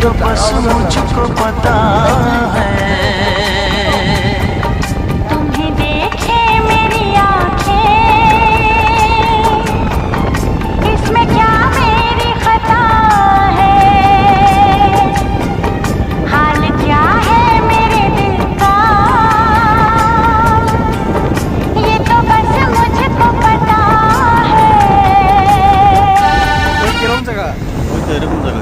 तो बस मुझको पता है। तुम्हें देखे मेरी आंखें, इसमें क्या मेरी खता है? हाल क्या है मेरे दिल का, ये तो बस मुझको पता है। ওই কিরম জায়গা? ওই তো এরকম জায়গা।